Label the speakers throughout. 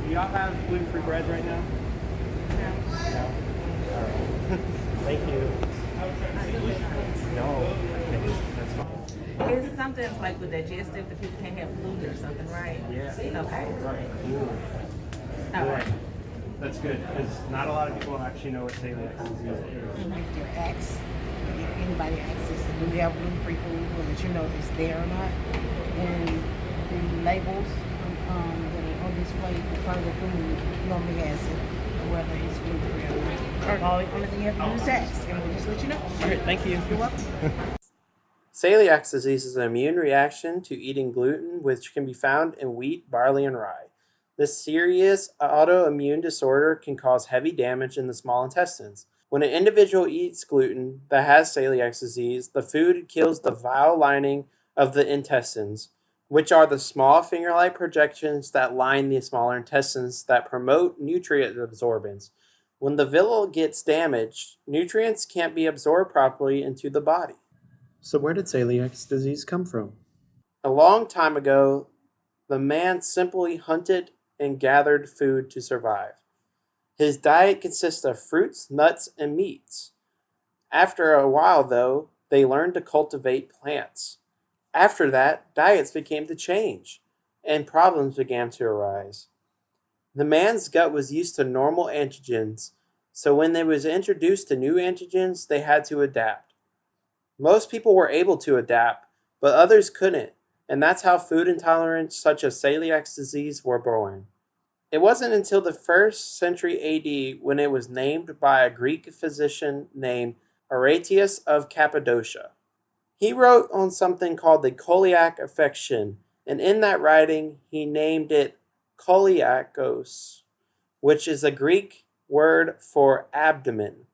Speaker 1: Do y'all have gluten-free bread right now? No. No? All right. Thank you. No. Okay, that's fine.
Speaker 2: It's something like with digestive that people can't have gluten or something, right?
Speaker 1: Yeah.
Speaker 2: Okay.
Speaker 1: Right. Cool.
Speaker 2: All right.
Speaker 1: That's good, because not a lot of people actually know what celiac disease is.
Speaker 3: If they're asked, if anybody asks us, do they have gluten-free food, we'll let you know if it's there or not. And the labels that are on display in front of the food normally has it, whether it's gluten-free or not. All the only thing you have to do is ask, and we'll just let you know.
Speaker 1: All right, thank you.
Speaker 3: You're welcome.
Speaker 4: Celiac disease is an immune reaction to eating gluten, which can be found in wheat, barley, and rye. This serious autoimmune disorder can cause heavy damage in the small intestines. When an individual eats gluten that has celiac disease, the food kills the villi lining of the intestines, which are the small finger-like projections that line the smaller intestines that promote nutrient absorbance. When the villi gets damaged, nutrients can't be absorbed properly into the body. So where did celiac disease come from? A long time ago, the man simply hunted and gathered food to survive. His diet consists of fruits, nuts, and meats. After a while, though, they learned to cultivate plants. After that, diets began to change, and problems began to arise. The man's gut was used to normal antigens, so when they was introduced to new antigens, they had to adapt. Most people were able to adapt, but others couldn't, and that's how food intolerance such as celiac disease were born. It wasn't until the 1st century AD when it was named by a Greek physician named Aretius of Cappadocia. He wrote on something called the celiac affection, and in that writing he named it coliakos, which is a Greek word for abdomen.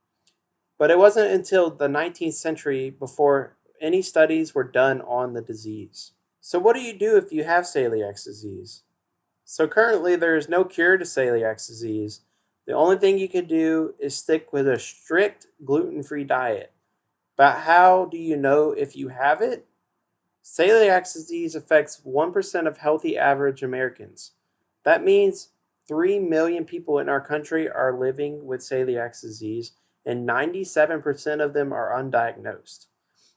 Speaker 4: But it wasn't until the 19th century before any studies were done on the disease. So what do you do if you have celiac disease? So currently there is no cure to celiac disease. The only thing you can do is stick with a strict gluten-free diet. But how do you know if you have it? Celiac disease affects 1% of healthy average Americans. That means 3 million people in our country are living with celiac disease, and 97% of them are undiagnosed.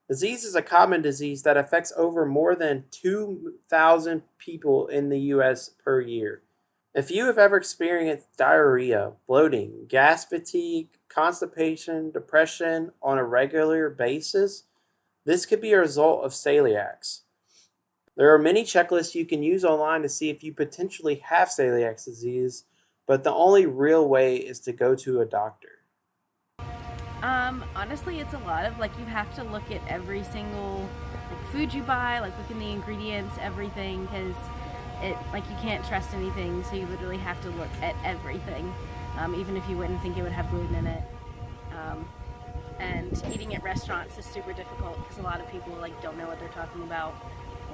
Speaker 4: Disease is a common disease that affects over more than 2,000 people in the U.S. per year. If you have ever experienced diarrhea, bloating, gas fatigue, constipation, depression on a regular basis, this could be a result of celiac. There are many checklists you can use online to see if you potentially have celiac disease, but the only real way is to go to a doctor.
Speaker 5: Honestly, it's a lot of you have to look at every single food you buy, look in the ingredients, everything, because you can't trust anything, so you literally have to look at everything, even if you wouldn't think it would have gluten in it. And eating at restaurants is super difficult because a lot of people don't know what they're talking about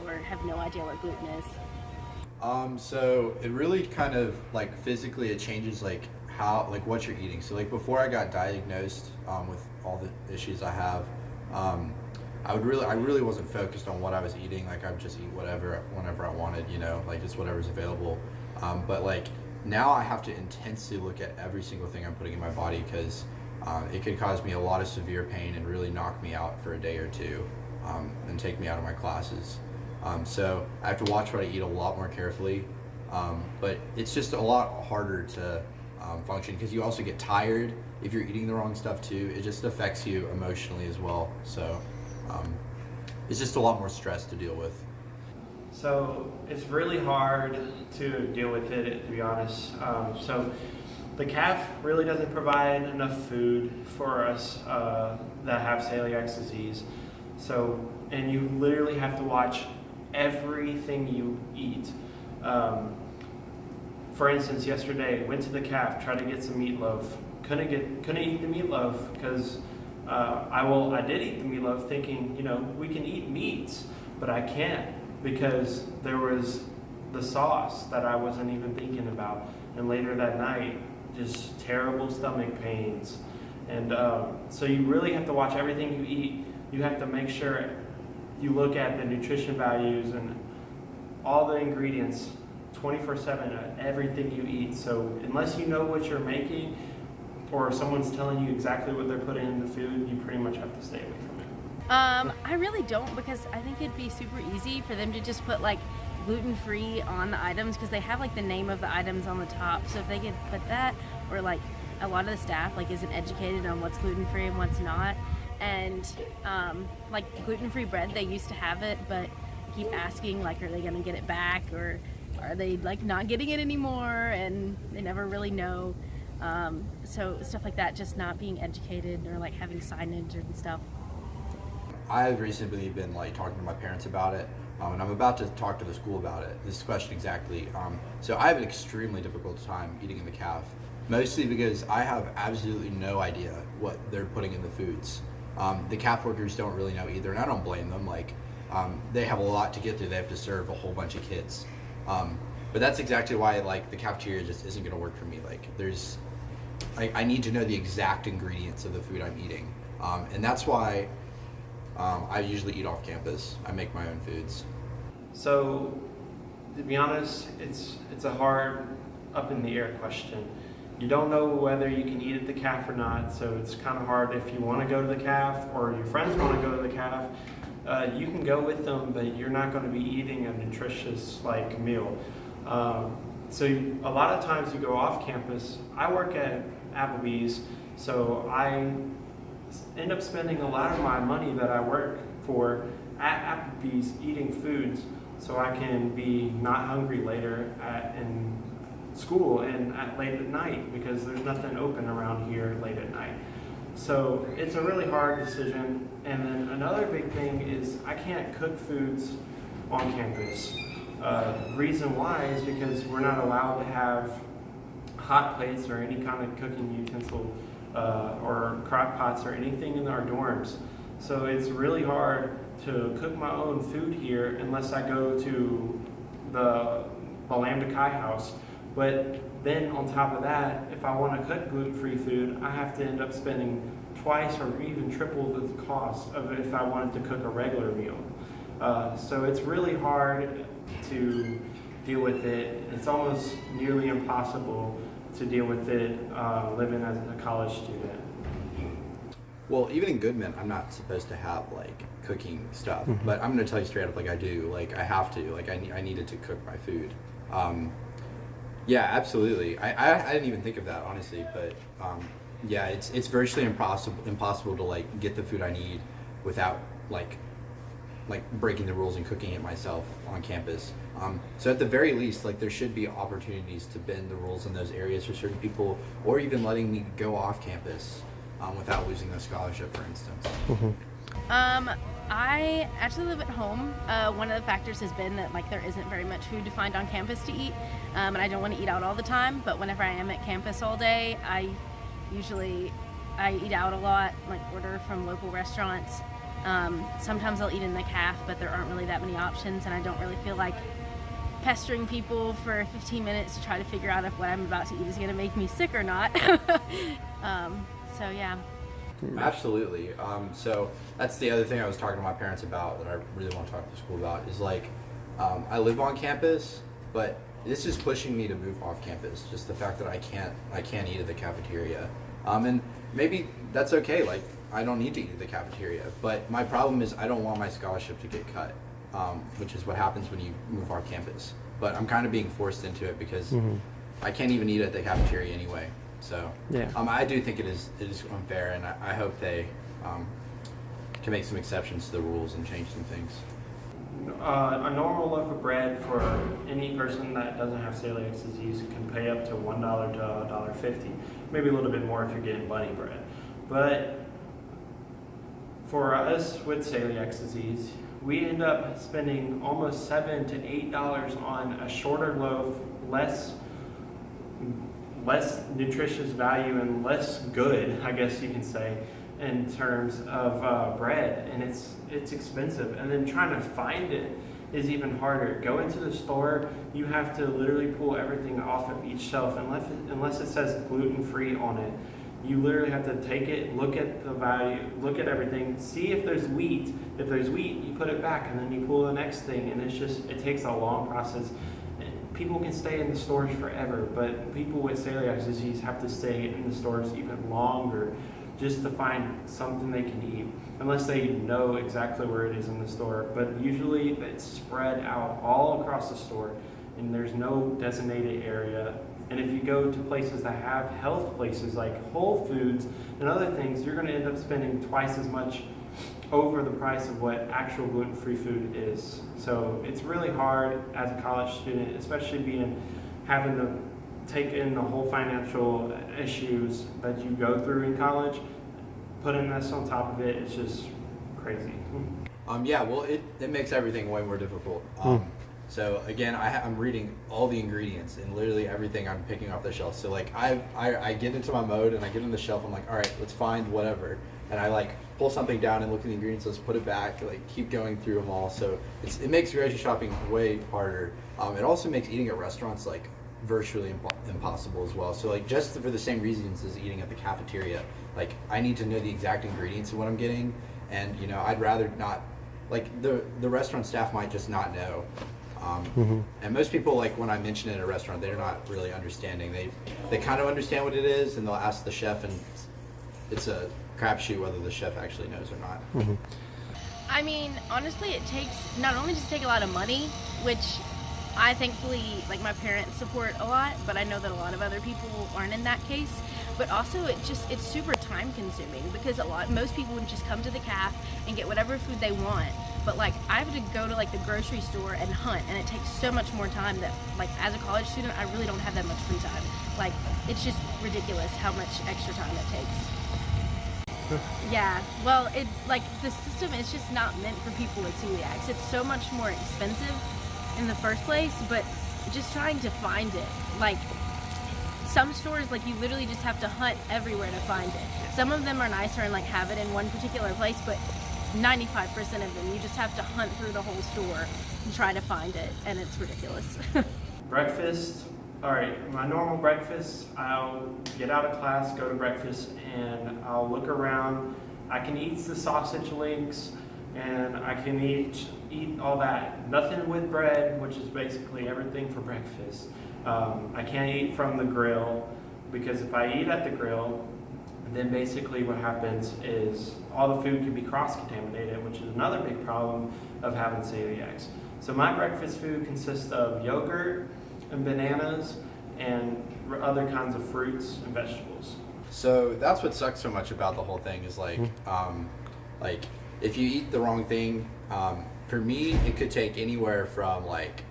Speaker 5: or have no idea what gluten is.
Speaker 6: So it really kind of physically it changes how what you're eating. So before I got diagnosed with all the issues I have, I really wasn't focused on what I was eating. I would just eat whatever whenever I wanted, just whatever's available. But now I have to intensely look at every single thing I'm putting in my body because it could cause me a lot of severe pain and really knock me out for a day or two and take me out of my classes. So I have to watch what I eat a lot more carefully, but it's just a lot harder to function because you also get tired if you're eating the wrong stuff too. It just affects you emotionally as well. So it's just a lot more stress to deal with.
Speaker 1: So it's really hard to deal with it, to be honest. So the calf really doesn't provide enough food for us that have celiac disease. So, and you literally have to watch everything you eat. For instance, yesterday went to the calf, tried to get some meatloaf. Couldn't eat the meatloaf because I did eat the meatloaf thinking we can eat meats, but I can't because there was the sauce that I wasn't even thinking about. And later that night, just terrible stomach pains. And so you really have to watch everything you eat. You have to make sure you look at the nutrition values and all the ingredients 24/7 at everything you eat. So unless you know what you're making or someone's telling you exactly what they're putting in the food, you pretty much have to stay away from it.
Speaker 5: I really don't, because I think it'd be super easy for them to just put like gluten-free on the items, because they have like the name of the items on the top. So if they could put that, or like a lot of the staff like isn't educated on what's gluten-free and what's not. And like gluten-free bread, they used to have it, but keep asking like, are they gonna get it back, or are they like not getting it anymore, and they never really know. So stuff like that, just not being educated, or like having signage and stuff.
Speaker 6: I've recently been like talking to my parents about it, and I'm about to talk to the school about it. This question exactly. So I have an extremely difficult time eating in the caf, mostly because I have absolutely no idea what they're putting in the foods. The caf workers don't really know either, and I don't blame them. Like, they have a lot to get through. They have to serve a whole bunch of kids. But that's exactly why like the cafeteria just isn't going to work for me. Like, I need to know the exact ingredients of the food I'm eating, and that's why I usually eat off campus. I make my own foods.
Speaker 1: So, to be honest, it's a hard, up in the air question. You don't know whether you can eat at the caf or not, so it's kind of hard. If you want to go to the caf, or your friends want to go to the caf, you can go with them, but you're not going to be eating a nutritious like meal. So a lot of times you go off campus. I work at Applebee's, so I end up spending a lot of my money that I work for at Applebee's eating foods, so I can be not hungry later in school and late at night, because there's nothing open around here late at night. So it's a really hard decision. And then another big thing is I can't cook foods on campus. The reason why is because we're not allowed to have hot plates or any kind of cooking utensil or crock pots or anything in our dorms. So it's really hard to cook my own food here unless I go to the Lambda Chi house. But then on top of that, if I want to cook gluten-free food, I have to end up spending twice or even triple the cost of if I wanted to cook a regular meal. So it's really hard to deal with it. It's almost nearly impossible to deal with it living as a college student.
Speaker 6: Well, even in Goodman, I'm not supposed to have like cooking stuff, but I'm gonna tell you straight up, like I do, like I have to, like I needed to cook my food. Yeah, absolutely. I didn't even think of that honestly, but yeah, it's virtually impossible to like get the food I need without like breaking the rules and cooking it myself on campus. So at the very least, like there should be opportunities to bend the rules in those areas for certain people, or even letting me go off campus without losing a scholarship, for instance.
Speaker 5: I actually live at home. One of the factors has been that like there isn't very much food to find on campus to eat, and I don't want to eat out all the time. But whenever I am at campus all day, I eat out a lot, like order from local restaurants. Sometimes I'll eat in the caf, but there aren't really that many options, and I don't really feel like pestering people for 15 minutes to try to figure out if what I'm about to eat is going to make me sick or not. So yeah.
Speaker 6: Absolutely. So that's the other thing I was talking to my parents about that I really want to talk to the school about is like, I live on campus, but this is pushing me to move off campus. Just the fact that I can't eat at the cafeteria. And maybe that's okay. Like I don't need to eat at the cafeteria, but my problem is I don't want my scholarship to get cut, which is what happens when you move off campus. But I'm kind of being forced into it because I can't even eat at the cafeteria anyway. So
Speaker 4: yeah.
Speaker 6: I do think it is unfair, and I hope they can make some exceptions to the rules and change some things.
Speaker 1: A normal loaf of bread for any person that doesn't have celiac disease can pay up to $1 to $1.50, maybe a little bit more if you're getting bunny bread. But for us with celiac disease, we end up spending almost $7 to $8 on a shorter loaf, less nutritious value and less good, I guess you can say, in terms of bread, and it's expensive. And then trying to find it is even harder. Go into the store, you have to literally pull everything off of each shelf unless it says gluten-free on it. You literally have to take it, look at the value, look at everything, see if there's wheat. If there's wheat, you put it back, and then you pull the next thing, and it takes a long process. people can stay in the stores forever, but people with celiac disease have to stay in the stores even longer just to find something they can eat, unless they know exactly where it is in the store. But usually it's spread out all across the store, and there's no designated area. And if you go to places that have health places like Whole Foods and other things, you're going to end up spending twice as much over the price of what actual gluten-free food is. So it's really hard as a college student, especially having to take in the whole financial issues that you go through in college. Putting this on top of it, it's just crazy.
Speaker 6: Yeah, well, it makes everything way more difficult. So again, I'm reading all the ingredients and literally everything I'm picking off the shelf. So like I get into my mode and I get on the shelf. I'm like, all right, let's find whatever, and I like pull something down and look at the ingredients. Let's put it back. Like keep going through them all. So it makes grocery shopping way harder. It also makes eating at restaurants like virtually impossible as well. So like just for the same reasons as eating at the cafeteria, like I need to know the exact ingredients of what I'm getting, and you know I'd rather not. Like the restaurant staff might just not know. And most people, like when I mention it at a restaurant, they're not really understanding. They kind of understand what it is, and they'll ask the chef, and it's a crapshoot whether the chef actually knows or not.
Speaker 5: I mean, honestly, it takes, not only does it take a lot of money, which I thankfully, like my parents support a lot, but I know that a lot of other people aren't in that case. But also it's super time consuming, because most people would just come to the caf and get whatever food they want. But like I have to go to like the grocery store and hunt, and it takes so much more time that like as a college student I really don't have that much free time. Like it's just ridiculous how much extra time it takes. Yeah, well, it like the system is just not meant for people with celiacs. It's so much more expensive in the first place, but just trying to find it, like some stores, like you literally just have to hunt everywhere to find it. Some of them are nicer and like have it in one particular place, but 95% of them you just have to hunt through the whole store and try to find it, and it's ridiculous.
Speaker 1: Breakfast, all right, my normal breakfast, I'll get out of class, go to breakfast, and I'll look around. I can eat the sausage links, and I can eat all that. Nothing with bread, which is basically everything for breakfast. I can't eat from the grill, because if I eat at the grill, then basically what happens is all the food can be cross-contaminated, which is another big problem of having celiacs. So my breakfast food consists of yogurt and bananas and other kinds of fruits and vegetables.
Speaker 6: So that's what sucks so much about the whole thing is like if you eat the wrong thing, for me it could take anywhere from like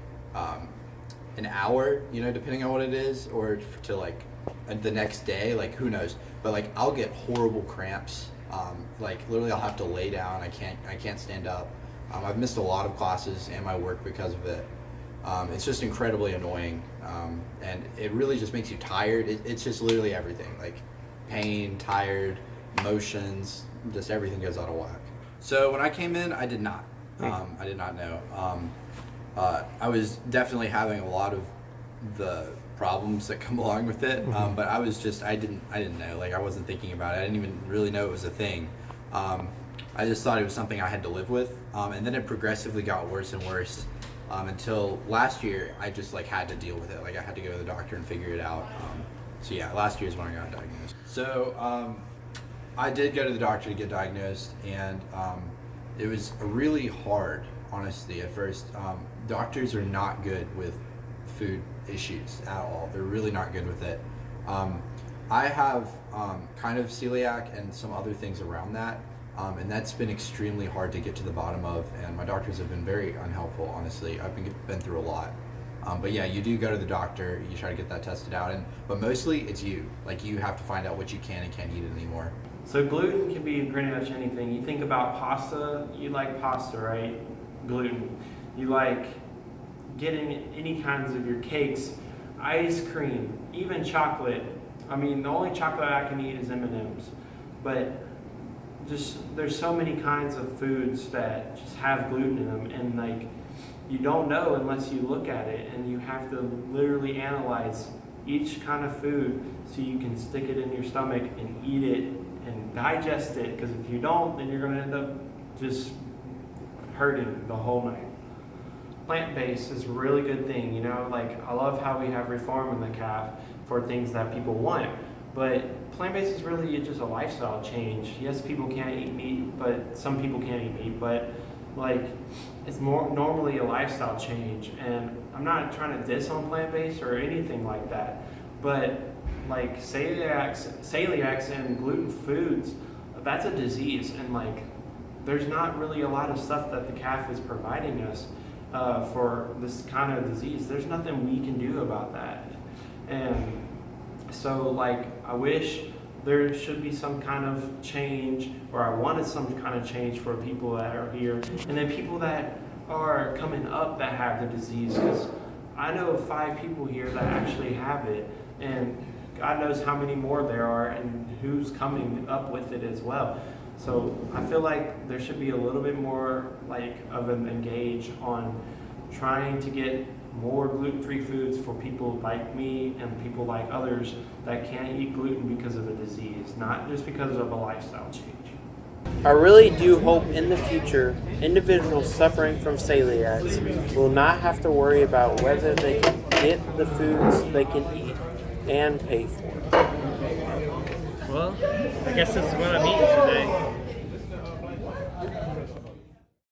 Speaker 6: an hour, you know, depending on what it is, or to like the next day, like who knows. But like I'll get horrible cramps. Like literally I'll have to lay down. I can't stand up. I've missed a lot of classes and my work because of it. It's just incredibly annoying, and it really just makes you tired. It's just literally everything, like pain, tired, emotions, just everything goes out of whack. So when I came in, I did not know. I was definitely having a lot of the problems that come along with it, but I didn't know. Like I wasn't thinking about it. I didn't even really know it was a thing. I just thought it was something I had to live with, and then it progressively got worse and worse. Until last year, I just like had to deal with it. Like I had to go to the doctor and figure it out. So yeah, last year is when I got diagnosed. So I did go to the doctor to get diagnosed, and it was really hard, honestly, at first. Doctors are not good with food issues at all. They're really not good with it. I have kind of celiac and some other things around that. And that's been extremely hard to get to the bottom of, and my doctors have been very unhelpful, honestly. I've been through a lot. But yeah, you do go to the doctor, you try to get that tested out, but mostly it's you. Like you have to find out what you can and can't eat anymore.
Speaker 1: So gluten can be pretty much anything. You think about pasta, you like pasta, right? Gluten. You like getting any kinds of your cakes, ice cream, even chocolate. I mean, the only chocolate I can eat is M&Ms. But just there's so many kinds of foods that just have gluten in them, and like you don't know unless you look at it, and you have to literally analyze each kind of food so you can stick it in your stomach and eat it and digest it, because if you don't, then you're going to end up just hurting the whole night. plant-based is a really good thing, you know, like I love how we have reform in the CAF for things that people want, but plant-based is really just a lifestyle change. Yes, people can't eat meat, but some people can't eat meat, but like it's more normally a lifestyle change. And I'm not trying to diss on plant-based or anything like that, but like celiacs and gluten foods, that's a disease, and like there's not really a lot of stuff that the CAF is providing us for this kind of disease. There's nothing we can do about that. And so like I wish there should be some kind of change, or I wanted some kind of change for people that are here, and then people that are coming up that have the disease, because I know of 5 people here that actually have it, and God knows how many more there are and who's coming up with it as well. So I feel like there should be a little bit more like of an engage on trying to get more gluten-free foods for people like me and people like others that can't eat gluten because of a disease, not just because of a lifestyle change.
Speaker 4: I really do hope in the future individuals suffering from celiacs will not have to worry about whether they can get the foods they can eat and pay for.
Speaker 1: Well, I guess this is what I'm eating today.